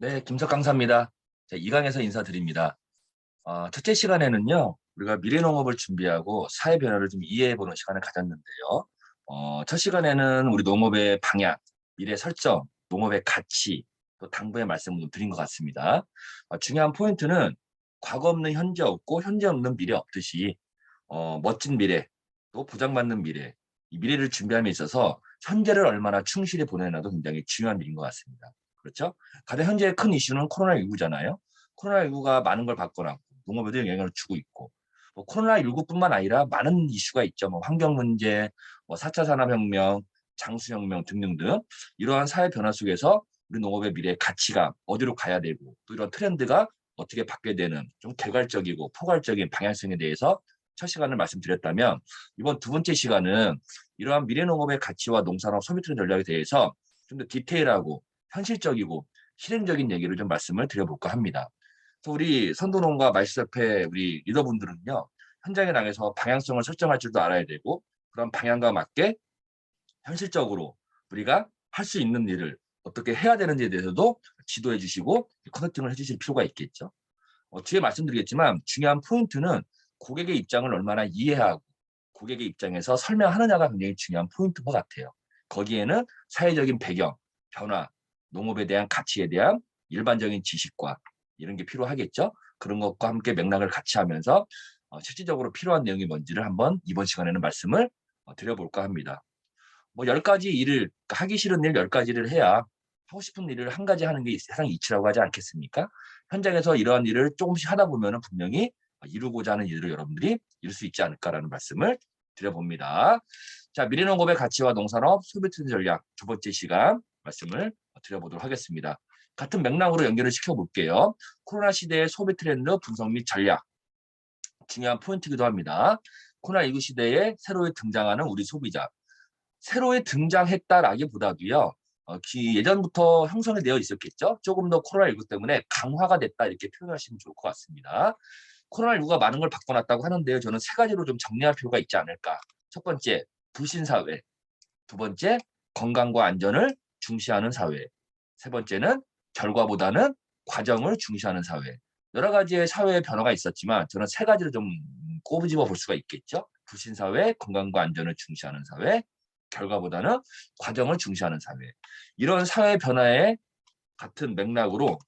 네, 김석 강사입니다. 자, 2강에서 인사드립니다. 첫째 시간에는요, 우리가 미래농업을 준비하고 사회 변화를 좀 이해해보는 시간을 가졌는데요. 첫 시간에는 우리 농업의 방향, 미래 설정, 농업의 가치, 또 당부의 말씀을 좀 드린 것 같습니다. 중요한 포인트는 과거 없는 현재 없고 현재 없는 미래 없듯이 멋진 미래, 또 보장받는 미래, 이 미래를 준비함에 있어서 현재를 얼마나 충실히 보내나도 굉장히 중요한 일인 것 같습니다. 그렇죠? 가장 현재의 큰 이슈는 코로나19잖아요. 코로나19가 많은 걸 바꿔놨고 농업에도 영향을 주고 있고 뭐 코로나19뿐만 아니라 많은 이슈가 있죠. 뭐 환경 문제, 뭐 4차 산업혁명, 장수혁명 등등등 이러한 사회 변화 속에서 우리 농업의 미래 가치가 어디로 가야 되고 또 이런 트렌드가 어떻게 바뀌게 되는 좀 개괄적이고 포괄적인 방향성에 대해서 첫 시간을 말씀드렸다면 이번 두 번째 시간은 이러한 미래농업의 가치와 농산업 소비 트렌드 전략에 대해서 좀 더 디테일하고 현실적이고 실행적인 얘기를 좀 말씀을 드려볼까 합니다. 그래서 우리 선도농가 말시협회 우리 리더분들은요. 현장에 나가서 방향성을 설정할 줄도 알아야 되고 그런 방향과 맞게 현실적으로 우리가 할 수 있는 일을 어떻게 해야 되는지에 대해서도 지도해 주시고 커넥팅을 해 주실 필요가 있겠죠. 뒤에 말씀드리겠지만 중요한 포인트는 고객의 입장을 얼마나 이해하고 고객의 입장에서 설명하느냐가 굉장히 중요한 포인트인 것 같아요. 거기에는 사회적인 배경, 변화, 농업에 대한 가치에 대한 일반적인 지식과 이런 게 필요하겠죠. 그런 것과 함께 맥락을 같이 하면서 실질적으로 필요한 내용이 뭔지를 한번 이번 시간에는 말씀을 드려볼까 합니다. 뭐 10가지 일을 그러니까 하기 싫은 일 10가지를 해야 하고 싶은 일을 한 가지 하는 게 세상 이치라고 하지 않겠습니까? 현장에서 이러한 일을 조금씩 하다 보면은 분명히 이루고자 하는 일을 여러분들이 이룰 수 있지 않을까라는 말씀을 드려봅니다. 자, 미래농업의 가치와 농산업 소비 트렌드 전략 두 번째 시간 말씀을 드려보도록 하겠습니다. 같은 맥락으로 연결을 시켜볼게요. 코로나 시대의 소비 트렌드 분석 및 전략 중요한 포인트이기도 합니다. 코로나19 시대에 새로 등장하는 우리 소비자 새로 등장했다라기보다도요. 예전부터 형성이 되어 있었겠죠. 조금 더 코로나19 때문에 강화가 됐다 이렇게 표현하시면 좋을 것 같습니다. 코로나19가 많은 걸 바꿔놨다고 하는데요. 저는 세 가지로 좀 정리할 필요가 있지 않을까. 첫 번째, 불신사회. 두 번째, 건강과 안전을 중시하는 사회. 세 번째는 결과보다는 과정을 중시하는 사회. 여러 가지의 사회의 변화가 있었지만 저는 세 가지를 좀 꼬집어 볼 수가 있겠죠. 불신사회, 건강과 안전을 중시하는 사회, 결과보다는 과정을 중시하는 사회. 이런 사회 변화의 같은 맥락으로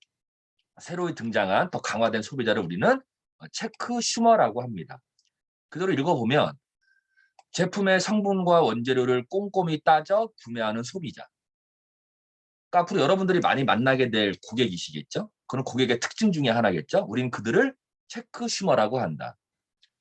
새로 등장한 더 강화된 소비자를 우리는 체크 슈머라고 합니다. 그대로 읽어보면 제품의 성분과 원재료를 꼼꼼히 따져 구매하는 소비자. 그러니까 앞으로 여러분들이 많이 만나게 될 고객이시겠죠? 그런 고객의 특징 중에 하나겠죠? 우리는 그들을 체크 슈머라고 한다.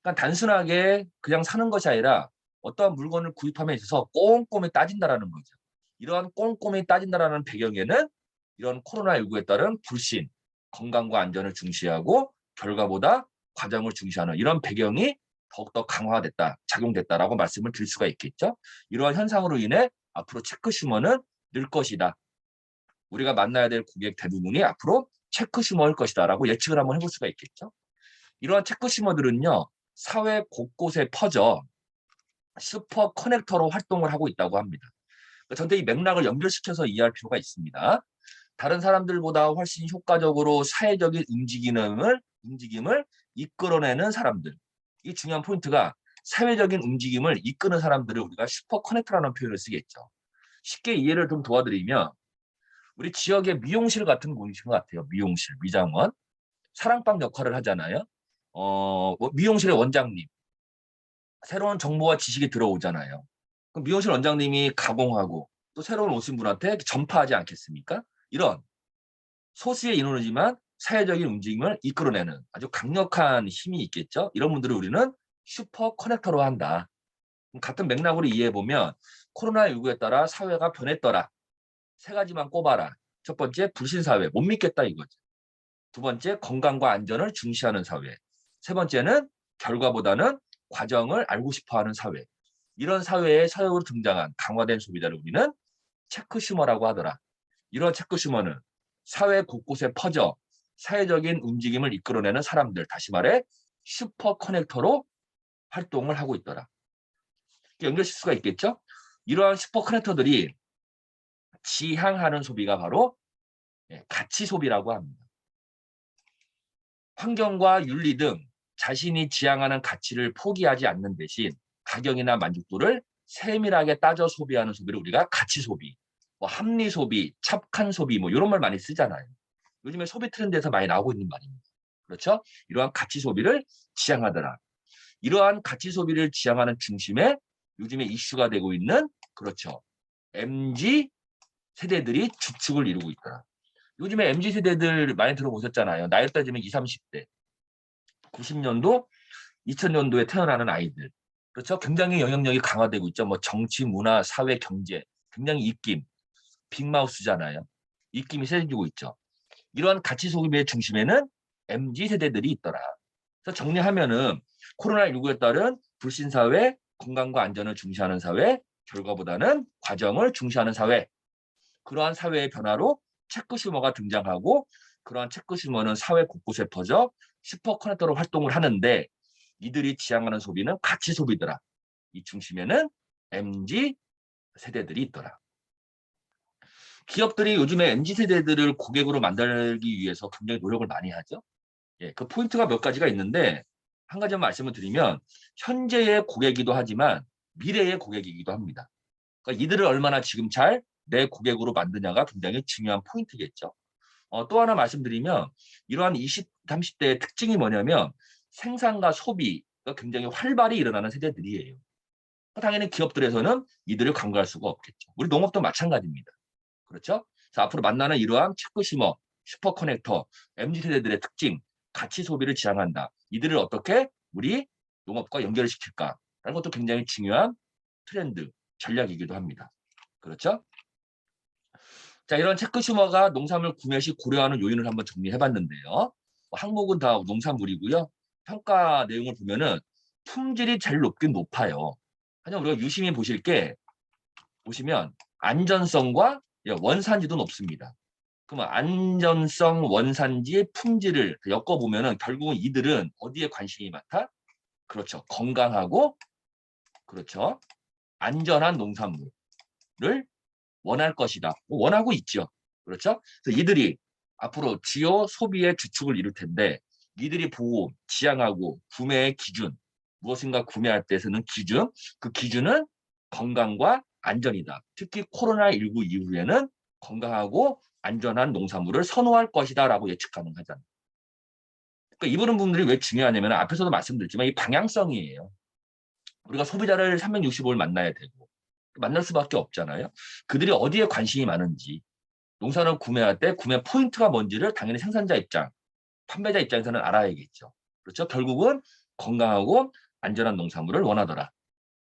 그러니까 단순하게 그냥 사는 것이 아니라 어떠한 물건을 구입함에 있어서 꼼꼼히 따진다라는 거죠. 이러한 꼼꼼히 따진다라는 배경에는 이런 코로나19에 따른 불신, 건강과 안전을 중시하고 결과보다 과정을 중시하는 이런 배경이 더욱더 강화됐다, 작용됐다라고 말씀을 드릴 수가 있겠죠. 이러한 현상으로 인해 앞으로 체크 슈머는 늘 것이다. 우리가 만나야 될 고객 대부분이 앞으로 체크 슈머일 것이다라고 예측을 한번 해볼 수가 있겠죠. 이러한 체크 슈머들은요. 사회 곳곳에 퍼져 슈퍼 커넥터로 활동을 하고 있다고 합니다. 저한테 이 맥락을 연결시켜서 이해할 필요가 있습니다. 다른 사람들보다 훨씬 효과적으로 사회적인 움직임을 이끌어내는 사람들. 이 중요한 포인트가 사회적인 움직임을 이끄는 사람들을 우리가 슈퍼 커넥터라는 표현을 쓰겠죠. 쉽게 이해를 좀 도와드리면 우리 지역의 미용실 같은 곳인 것 같아요. 미용실, 미장원. 사랑방 역할을 하잖아요. 뭐 미용실의 원장님. 새로운 정보와 지식이 들어오잖아요. 그럼 미용실 원장님이 가공하고 또 새로운 오신 분한테 전파하지 않겠습니까? 이런 소수의 인원이지만 사회적인 움직임을 이끌어내는 아주 강력한 힘이 있겠죠. 이런 분들을 우리는 슈퍼 커넥터로 한다. 같은 맥락으로 이해해보면 코로나19에 따라 사회가 변했더라. 세 가지만 꼽아라. 첫 번째, 불신사회. 못 믿겠다 이거죠. 두 번째, 건강과 안전을 중시하는 사회. 세 번째는 결과보다는 과정을 알고 싶어하는 사회. 이런 사회에 사회로 등장한 강화된 소비자를 우리는 체크 슈머라고 하더라. 이런 체크 슈머는 사회 곳곳에 퍼져 사회적인 움직임을 이끌어내는 사람들, 다시 말해 슈퍼 커넥터로 활동을 하고 있더라. 연결실 수가 있겠죠? 이러한 슈퍼 커넥터들이 지향하는 소비가 바로 가치 소비라고 합니다. 환경과 윤리 등 자신이 지향하는 가치를 포기하지 않는 대신 가격이나 만족도를 세밀하게 따져 소비하는 소비를 우리가 가치 소비, 뭐 합리 소비, 착한 소비 뭐 이런 말 많이 쓰잖아요. 요즘에 소비 트렌드에서 많이 나오고 있는 말입니다. 그렇죠? 이러한 가치 소비를 지향하더라. 이러한 가치 소비를 지향하는 중심에 요즘에 이슈가 되고 있는 그렇죠. MZ 세대들이 주축을 이루고 있더라. 요즘에 MZ 세대들 많이 들어보셨잖아요. 나이 따지면 20, 30대. 90년도, 2000년도에 태어나는 아이들. 그렇죠? 굉장히 영향력이 강화되고 있죠. 뭐 정치, 문화, 사회, 경제. 굉장히 입김, 빅마우스잖아요. 입김이 세지고 있죠. 이러한 가치 소비의 중심에는 MZ 세대들이 있더라. 그래서 정리하면은 코로나19에 따른 불신 사회, 건강과 안전을 중시하는 사회, 결과보다는 과정을 중시하는 사회. 그러한 사회의 변화로 체크슈머가 등장하고 그러한 체크슈머는 사회 곳곳에 퍼져 슈퍼 커넥터로 활동을 하는데 이들이 지향하는 소비는 가치 소비더라. 이 중심에는 MZ 세대들이 있더라. 기업들이 요즘에 MZ 세대들을 고객으로 만들기 위해서 굉장히 노력을 많이 하죠. 그 포인트가 몇 가지가 있는데 한 가지만 말씀을 드리면 현재의 고객이기도 하지만 미래의 고객이기도 합니다. 그러니까 이들을 얼마나 지금 잘 내 고객으로 만드냐가 굉장히 중요한 포인트겠죠. 또 하나 말씀드리면 이러한 20, 30대의 특징이 뭐냐면 생산과 소비가 굉장히 활발히 일어나는 세대들이에요. 당연히 기업들에서는 이들을 간과할 수가 없겠죠. 우리 농업도 마찬가지입니다. 그렇죠? 그래서 앞으로 만나는 이러한 체크시머, 슈퍼커넥터, MZ세대들의 특징, 가치 소비를 지향한다. 이들을 어떻게 우리 농업과 연결을 시킬까라는 것도 굉장히 중요한 트렌드, 전략이기도 합니다. 그렇죠? 자, 이런 체크슈머가 농산물 구매 시 고려하는 요인을 한번 정리해 봤는데요. 항목은 다 농산물이고요. 평가 내용을 보면은 품질이 제일 높긴 높아요. 하지만 우리가 유심히 보시면 안전성과 원산지도 높습니다. 그러면 안전성, 원산지, 품질을 엮어보면은 결국은 이들은 어디에 관심이 많다? 그렇죠. 건강하고 그렇죠. 안전한 농산물을 원할 것이다. 원하고 있죠. 그렇죠? 그래서 이들이 앞으로 주요 소비의 주축을 이룰 텐데 이들이 보고 지향하고 구매의 기준, 무엇인가 구매할 때 쓰는 기준, 그 기준은 건강과 안전이다. 특히 코로나19 이후에는 건강하고 안전한 농산물을 선호할 것이다 라고 예측 가능하잖아요. 그러니까 이런 부분들이 왜 중요하냐면 앞에서도 말씀드렸지만 이 방향성이에요. 우리가 소비자를 365일 만나야 되고 만날 수밖에 없잖아요. 그들이 어디에 관심이 많은지 농산을 구매할 때 구매 포인트가 뭔지를 당연히 생산자 입장, 판매자 입장에서는 알아야겠죠. 그렇죠? 결국은 건강하고 안전한 농산물을 원하더라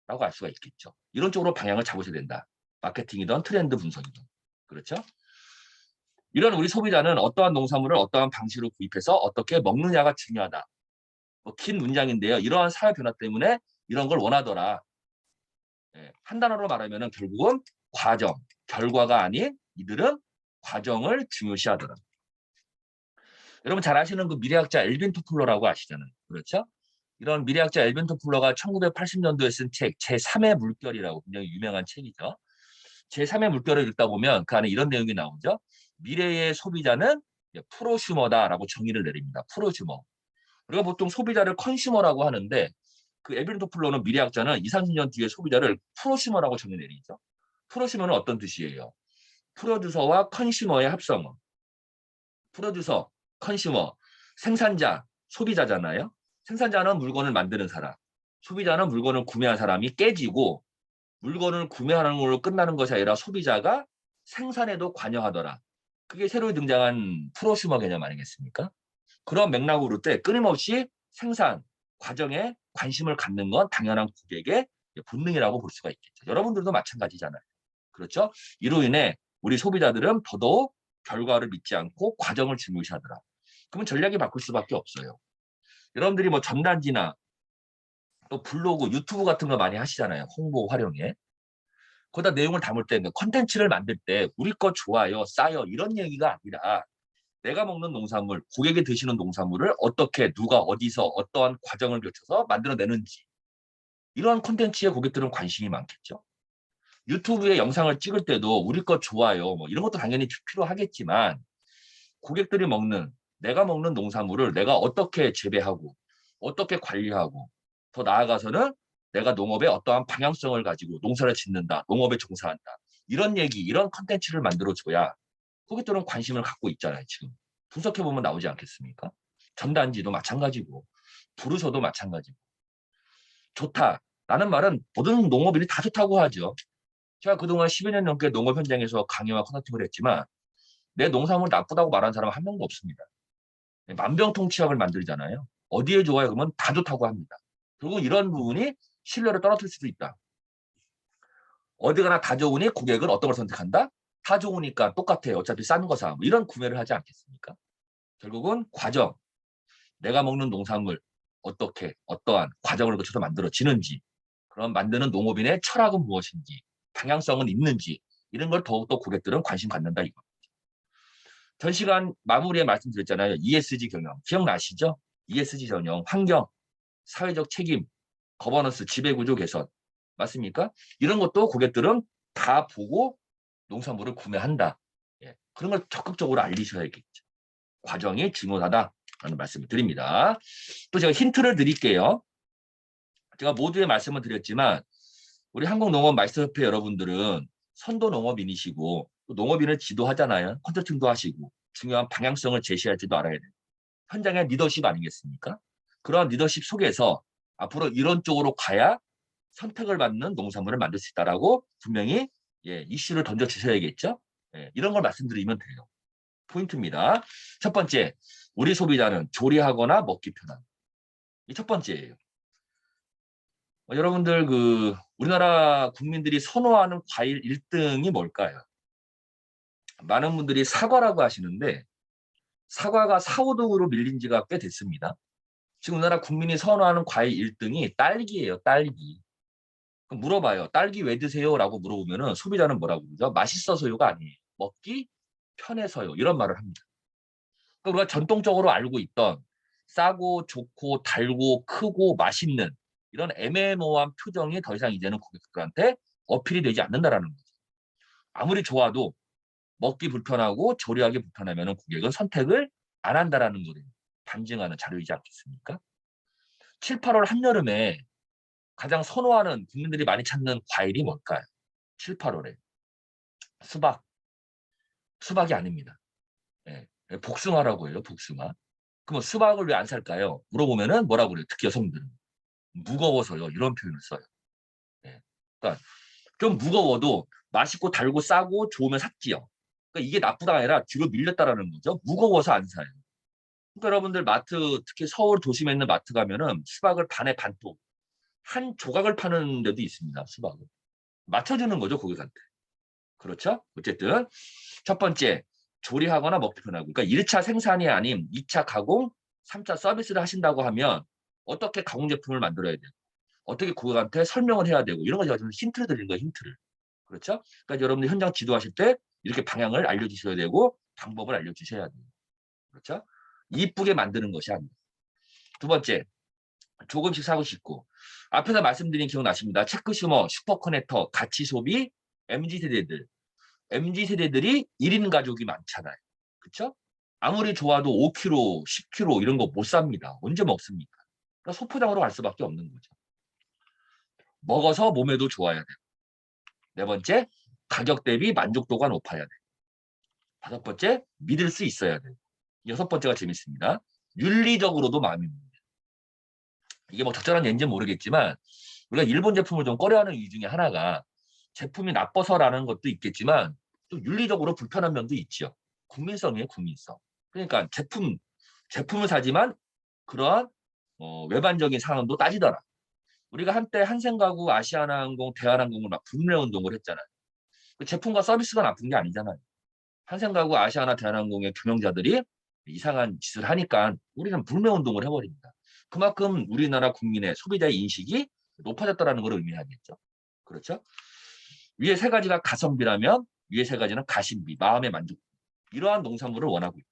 라고 알 수가 있겠죠. 이런 쪽으로 방향을 잡으셔야 된다. 마케팅이든 트렌드 분석이든. 그렇죠? 이런 우리 소비자는 어떠한 농산물을 어떠한 방식으로 구입해서 어떻게 먹느냐가 중요하다. 긴 문장인데요. 이러한 사회 변화 때문에 이런 걸 원하더라. 한 단어로 말하면 결국은 과정, 결과가 아닌 이들은 과정을 중요시하더라. 여러분 잘 아시는 그 미래학자 엘빈 토플러라고 아시잖아요. 그렇죠? 이런 미래학자 엘빈 토플러가 1980년도에 쓴 책 제3의 물결이라고 굉장히 유명한 책이죠. 제3의 물결을 읽다 보면 그 안에 이런 내용이 나오죠. 미래의 소비자는 프로슈머다라고 정의를 내립니다. 프로슈머. 우리가 보통 소비자를 컨슈머라고 하는데 그 엘빈 토플러는 미래학자는 20, 30년 뒤에 소비자를 프로슈머라고 정의 내리죠. 프로슈머는 어떤 뜻이에요? 프로듀서와 컨슈머의 합성어. 프로듀서, 컨슈머, 생산자, 소비자잖아요. 생산자는 물건을 만드는 사람, 소비자는 물건을 구매한 사람이 깨지고 물건을 구매하는 걸로 끝나는 것이 아니라 소비자가 생산에도 관여하더라. 그게 새로 등장한 프로슈머 개념 아니겠습니까? 그런 맥락으로 볼 때 끊임없이 생산 과정에 관심을 갖는 건 당연한 고객의 본능이라고 볼 수가 있겠죠. 여러분들도 마찬가지잖아요. 그렇죠? 이로 인해 우리 소비자들은 더더욱 결과를 믿지 않고 과정을 중요시하더라. 그러면 전략이 바꿀 수밖에 없어요. 여러분들이 뭐 전단지나 또 블로그, 유튜브 같은 거 많이 하시잖아요. 홍보 활용에. 거기다 내용을 담을 때, 컨텐츠를 만들 때 우리 거 좋아요, 싸요 이런 얘기가 아니라 내가 먹는 농산물, 고객이 드시는 농산물을 어떻게, 누가, 어디서, 어떠한 과정을 거쳐서 만들어내는지 이러한 콘텐츠에 고객들은 관심이 많겠죠. 유튜브에 영상을 찍을 때도 우리 거 좋아요, 뭐 이런 것도 당연히 필요하겠지만 고객들이 먹는, 내가 먹는 농산물을 내가 어떻게 재배하고 어떻게 관리하고 더 나아가서는 내가 농업에 어떠한 방향성을 가지고 농사를 짓는다, 농업에 종사한다. 이런 얘기, 이런 컨텐츠를 만들어줘야 고객들은 관심을 갖고 있잖아요. 지금 분석해보면 나오지 않겠습니까? 전단지도 마찬가지고 부르셔도 마찬가지고. 좋다라는 말은 모든 농업인이 다 좋다고 하죠. 제가 그동안 10여 년 넘게 농업 현장에서 강의와 컨설팅을 했지만 내 농산물 나쁘다고 말하는 사람은 한 명도 없습니다. 만병통치약을 만들잖아요. 어디에 좋아요? 그러면 다 좋다고 합니다. 그리고 이런 부분이 신뢰를 떨어뜨릴 수도 있다. 어디 가나 다 좋으니 고객은 어떤 걸 선택한다? 다 좋으니까 똑같아요. 어차피 싼 거사. 뭐 이런 구매를 하지 않겠습니까? 결국은 과정, 내가 먹는 농산물 어떻게 어떠한 과정을 거쳐서 만들어지는지, 그럼 만드는 농업인의 철학은 무엇인지, 방향성은 있는지, 이런 걸 더욱더 고객들은 관심 갖는다 이거. 전 시간 마무리에 말씀드렸잖아요. ESG 경영 기억나시죠? ESG 경영, 환경, 사회적 책임, 거버넌스, 지배구조 개선 맞습니까? 이런 것도 고객들은 다 보고 농산물을 구매한다. 예, 그런 걸 적극적으로 알리셔야겠죠. 과정이 중요하다라는 말씀을 드립니다. 또 제가 힌트를 드릴게요. 제가 모두의 말씀을 드렸지만 우리 한국농업마이스터협회 여러분들은 선도 농업인이시고 농업인을 지도하잖아요. 컨설팅도 하시고 중요한 방향성을 제시할지도 알아야 돼요. 현장의 리더십 아니겠습니까? 그런 리더십 속에서 앞으로 이런 쪽으로 가야 선택을 받는 농산물을 만들 수 있다라고 분명히 이슈를 던져주셔야겠죠. 이런 걸 말씀드리면 돼요. 포인트입니다. 첫 번째, 우리 소비자는 조리하거나 먹기 편한. 이 첫 번째예요. 여러분들 우리나라 국민들이 선호하는 과일 1등이 뭘까요? 많은 분들이 사과라고 하시는데 사과가 4, 5등으로 밀린 지가 꽤 됐습니다. 지금 우리나라 국민이 선호하는 과일 1등이 딸기예요. 딸기. 그럼 물어봐요. 딸기 왜 드세요? 라고 물어보면 소비자는 뭐라고 그러죠? 맛있어서요가 아니에요. 먹기 편해서요. 이런 말을 합니다. 그러니까 우리가 전통적으로 알고 있던 싸고 좋고 달고 크고 맛있는 이런 애매모호한 표정이 더 이상 이제는 고객들한테 어필이 되지 않는다라는 거죠. 아무리 좋아도 먹기 불편하고 조리하기 불편하면 고객은 선택을 안 한다라는 것을 반증하는 자료이지 않겠습니까? 7, 8월 한여름에 가장 선호하는 국민들이 많이 찾는 과일이 뭘까요? 7, 8월에. 수박. 수박이 아닙니다. 예, 복숭아라고 해요. 복숭아. 그럼 수박을 왜 안 살까요? 물어보면은 뭐라고 그래요? 특히 여성들은. 무거워서요. 이런 표현을 써요. 예. 그러니까 좀 무거워도 맛있고 달고 싸고 좋으면 샀지요. 그러니까 이게 나쁘다가 아니라 뒤로 밀렸다라는 거죠. 무거워서 안 사요. 그러니까 여러분들 마트, 특히 서울 도심에 있는 마트 가면은 수박을 반에 반토, 한 조각을 파는 데도 있습니다. 수박을. 맞춰주는 거죠, 고객한테. 그렇죠? 어쨌든 첫 번째, 조리하거나 먹기 편하고. 그러니까 1차 생산이 아닌 2차 가공, 3차 서비스를 하신다고 하면 어떻게 가공 제품을 만들어야 돼요? 어떻게 고객한테 설명을 해야 되고 이런 거 제가 좀 힌트를 드리는 거예요. 힌트를. 그렇죠? 그러니까 여러분들 현장 지도하실 때 이렇게 방향을 알려주셔야 되고 방법을 알려주셔야 돼요. 그렇죠? 이쁘게 만드는 것이 아니에요. 두 번째, 조금씩 사고 싶고. 앞에서 말씀드린 기억나십니다. 체크슈머, 슈퍼커넥터, 가치소비, MZ세대들. MZ세대들이 1인 가족이 많잖아요. 그렇죠? 아무리 좋아도 5kg, 10kg 이런 거 못 삽니다. 언제 먹습니까? 그러니까 소포장으로 갈 수밖에 없는 거죠. 먹어서 몸에도 좋아야 돼요. 네 번째, 가격 대비 만족도가 높아야 돼요. 다섯 번째, 믿을 수 있어야 돼요. 여섯 번째가 재밌습니다. 윤리적으로도 마음이 듭니다. 이게 뭐 적절한 예인지는 모르겠지만 우리가 일본 제품을 좀 꺼려하는 이유 중에 하나가 제품이 나빠서라는 것도 있겠지만 또 윤리적으로 불편한 면도 있죠. 국민성이에요, 국민성. 그러니까 제품을 사지만 그러한 외반적인 상황도 따지더라. 우리가 한때 한생가구, 아시아나항공, 대한항공을 막 불매운동을 했잖아요. 그 제품과 서비스가 나쁜 게 아니잖아요. 한생가구, 아시아나, 대한항공의 경영자들이 이상한 짓을 하니까 우리는 불매운동을 해버립니다. 그만큼 우리나라 국민의 소비자의 인식이 높아졌다는 걸 의미하겠죠. 그렇죠? 위에 세 가지가 가성비라면 위에 세 가지는 가심비, 마음의 만족. 이러한 농산물을 원하고 있다.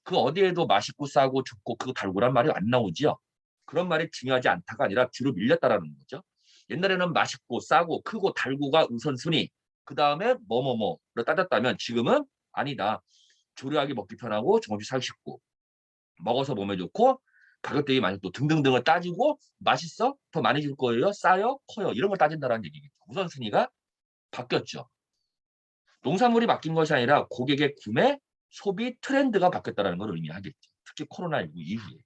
그 어디에도 맛있고 싸고 좋고 크고 달고란 말이 안 나오지요. 그런 말이 중요하지 않다가 아니라 뒤로 밀렸다라는 거죠. 옛날에는 맛있고 싸고 크고 달고가 우선순위, 그 다음에 뭐뭐뭐로 따졌다면 지금은 아니다. 조리하기 먹기 편하고 정없이 사기 쉽고 먹어서 몸에 좋고 가격 대비 많이 또 등등등을 따지고 맛있어? 더 많이 줄 거예요? 싸요? 커요? 이런 걸 따진다는 얘기겠죠. 우선순위가 바뀌었죠. 농산물이 바뀐 것이 아니라 고객의 구매, 소비 트렌드가 바뀌었다는 걸 의미하겠죠. 특히 코로나19 이후에.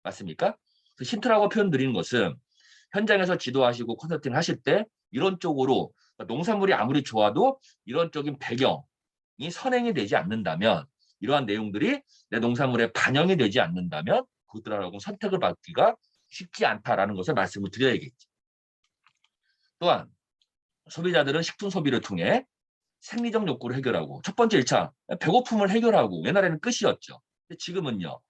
맞습니까? 힌트라고 표현드리는 것은 현장에서 지도하시고 컨설팅 하실 때 이런 쪽으로 농산물이 아무리 좋아도 이런 쪽인 배경이 선행이 되지 않는다면 이러한 내용들이 내 농산물에 반영이 되지 않는다면 그것들하고 선택을 받기가 쉽지 않다라는 것을 말씀을 드려야겠죠. 또한 소비자들은 식품 소비를 통해 생리적 욕구를 해결하고 첫 번째 1차 배고픔을 해결하고 옛날에는 끝이었죠. 근데 지금은요.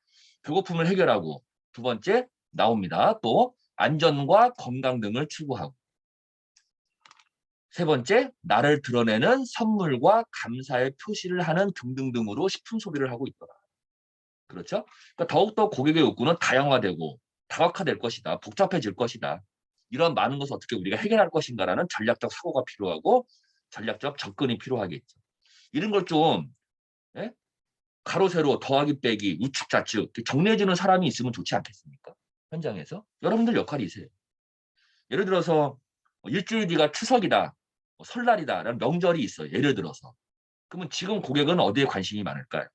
배고픔을 해결하고 두 번째 나옵니다. 또 안전과 건강 등을 추구하고 세 번째 나를 드러내는 선물과 감사의 표시를 하는 등등등으로 식품 소비를 하고 있더라. 그렇죠? 그러니까 더욱더 고객의 욕구는 다양화되고 다각화될 것이다. 복잡해질 것이다. 이런 많은 것을 어떻게 우리가 해결할 것인가라는 전략적 사고가 필요하고 전략적 접근이 필요하겠죠. 이런 걸 좀 가로 세로 더하기 빼기 우측 좌측 정리해주는 사람이 있으면 좋지 않겠습니까? 현장에서 여러분들 역할이세요. 예를 들어서 일주일 뒤가 추석이다, 설날이다라는 명절이 있어요. 예를 들어서 그러면 지금 고객은 어디에 관심이 많을까요?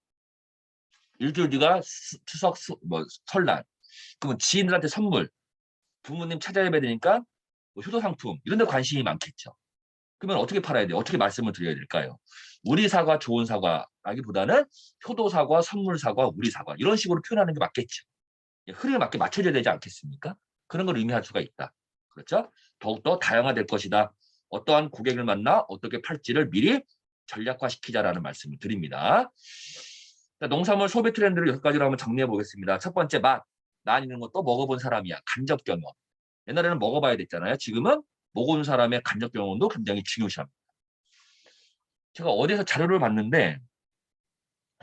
일주일 뒤가 추석, 설날. 그러면 지인들한테 선물, 부모님 찾아야 되니까 효도 상품 이런 데 관심이 많겠죠. 그러면 어떻게 팔아야 돼요? 어떻게 말씀을 드려야 될까요? 우리 사과, 좋은 사과라기보다는 효도 사과, 선물 사과, 우리 사과 이런 식으로 표현하는 게 맞겠죠. 흐름에 맞게 맞춰져야 되지 않겠습니까? 그런 걸 의미할 수가 있다. 그렇죠? 더욱더 다양화될 것이다. 어떠한 고객을 만나 어떻게 팔지를 미리 전략화시키자라는 말씀을 드립니다. 농산물 소비 트렌드를 6가지로 한번 정리해 보겠습니다. 첫 번째 맛. 난 이런 것도 먹어본 사람이야. 간접 경험. 옛날에는 먹어봐야 됐잖아요. 지금은 먹어본 사람의 간접 경험도 굉장히 중요시합니다. 제가 어디서 자료를 봤는데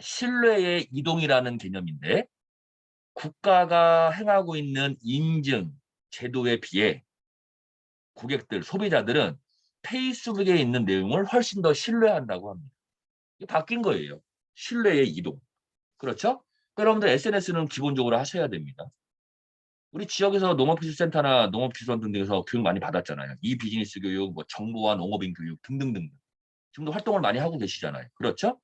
신뢰의 이동이라는 개념인데 국가가 행하고 있는 인증 제도에 비해 고객들, 소비자들은 페이스북에 있는 내용을 훨씬 더 신뢰한다고 합니다. 이게 바뀐 거예요. 신뢰의 이동. 그렇죠? 여러분들 SNS는 기본적으로 하셔야 됩니다. 우리 지역에서 농업기술센터나 농업기술원 등등에서 교육 많이 받았잖아요. 이 비즈니스 교육, 정보와 농업인 교육 등등등. 지금도 활동을 많이 하고 계시잖아요. 그렇죠?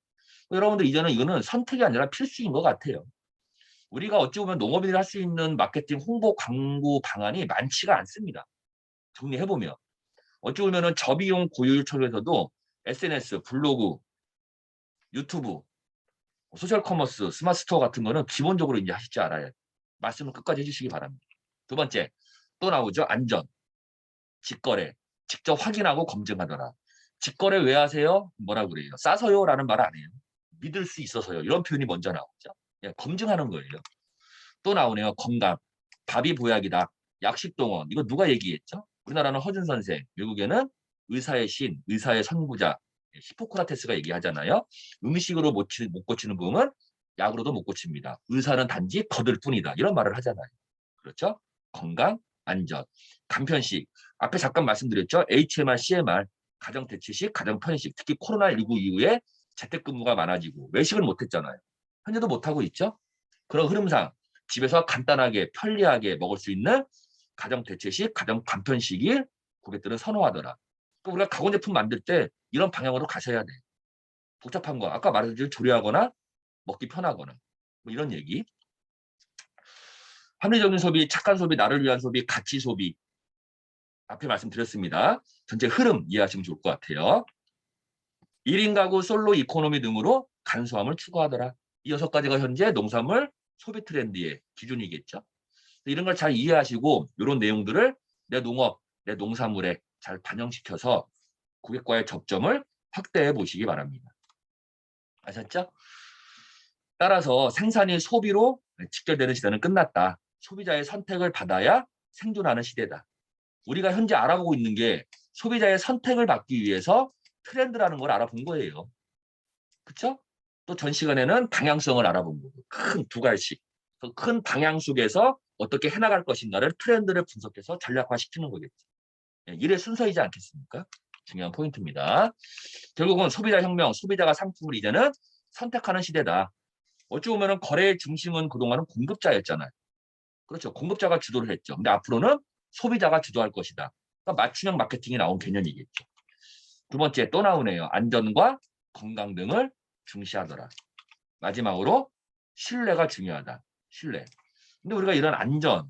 여러분들 이제는 이거는 선택이 아니라 필수인 것 같아요. 우리가 어찌 보면 농업인이 할 수 있는 마케팅, 홍보, 광고 방안이 많지가 않습니다. 정리해보면. 어찌 보면은 저비용 고효율 쪽에서도 SNS, 블로그, 유튜브, 소셜 커머스, 스마트 스토어 같은 거는 기본적으로 이제 하실 줄 알아야 말씀을 끝까지 해주시기 바랍니다. 두 번째, 또 나오죠. 안전, 직거래, 직접 확인하고 검증하더라. 직거래 왜 하세요? 뭐라 그래요? 싸서요? 라는 말 안 해요. 믿을 수 있어서요. 이런 표현이 먼저 나오죠. 검증하는 거예요. 또 나오네요. 건강, 밥이 보약이다. 약식동원, 이거 누가 얘기했죠? 우리나라는 허준 선생, 외국에는 의사의 신, 의사의 선구자, 히포크라테스가 얘기하잖아요. 음식으로 못 고치는 부분은 약으로도 못 고칩니다. 의사는 단지 거들 뿐이다. 이런 말을 하잖아요. 그렇죠? 건강, 안전, 간편식. 앞에 잠깐 말씀드렸죠. HMR, CMR, 가정대체식, 가정편식. 특히 코로나19 이후에 재택근무가 많아지고 외식을 못했잖아요. 현재도 못하고 있죠. 그런 흐름상 집에서 간단하게 편리하게 먹을 수 있는 가정대체식, 가정간편식을 고객들은 선호하더라. 우리가 가공제품 만들 때 이런 방향으로 가셔야 돼. 복잡한 거 아까 말했듯이 조리하거나 먹기 편하거나 이런 얘기. 합리적인 소비, 착한 소비, 나를 위한 소비, 가치 소비. 앞에 말씀드렸습니다. 전체 흐름 이해하시면 좋을 것 같아요. 1인 가구, 솔로, 이코노미 등으로 간소함을 추구하더라. 이 6가지가 현재 농산물 소비 트렌드의 기준이겠죠. 이런 걸 잘 이해하시고 이런 내용들을 내 농업, 내 농산물에 잘 반영시켜서 고객과의 접점을 확대해 보시기 바랍니다. 아셨죠? 따라서 생산이 소비로 직결되는 시대는 끝났다. 소비자의 선택을 받아야 생존하는 시대다. 우리가 현재 알아보고 있는 게 소비자의 선택을 받기 위해서 트렌드라는 걸 알아본 거예요. 그렇죠? 또 전 시간에는 방향성을 알아본 거고 큰 두 가지씩. 큰 방향 속에서 어떻게 해나갈 것인가를 트렌드를 분석해서 전략화시키는 거겠죠. 일의 순서이지 않겠습니까? 중요한 포인트입니다. 결국은 소비자 혁명, 소비자가 상품을 이제는 선택하는 시대다. 어찌 보면은 거래의 중심은 그동안은 공급자였잖아요. 그렇죠. 공급자가 주도를 했죠. 근데 앞으로는 소비자가 주도할 것이다. 그러니까 맞춤형 마케팅이 나온 개념이겠죠. 두 번째 또 나오네요. 안전과 건강 등을 중시하더라. 마지막으로 신뢰가 중요하다. 신뢰. 근데 우리가 이런 안전,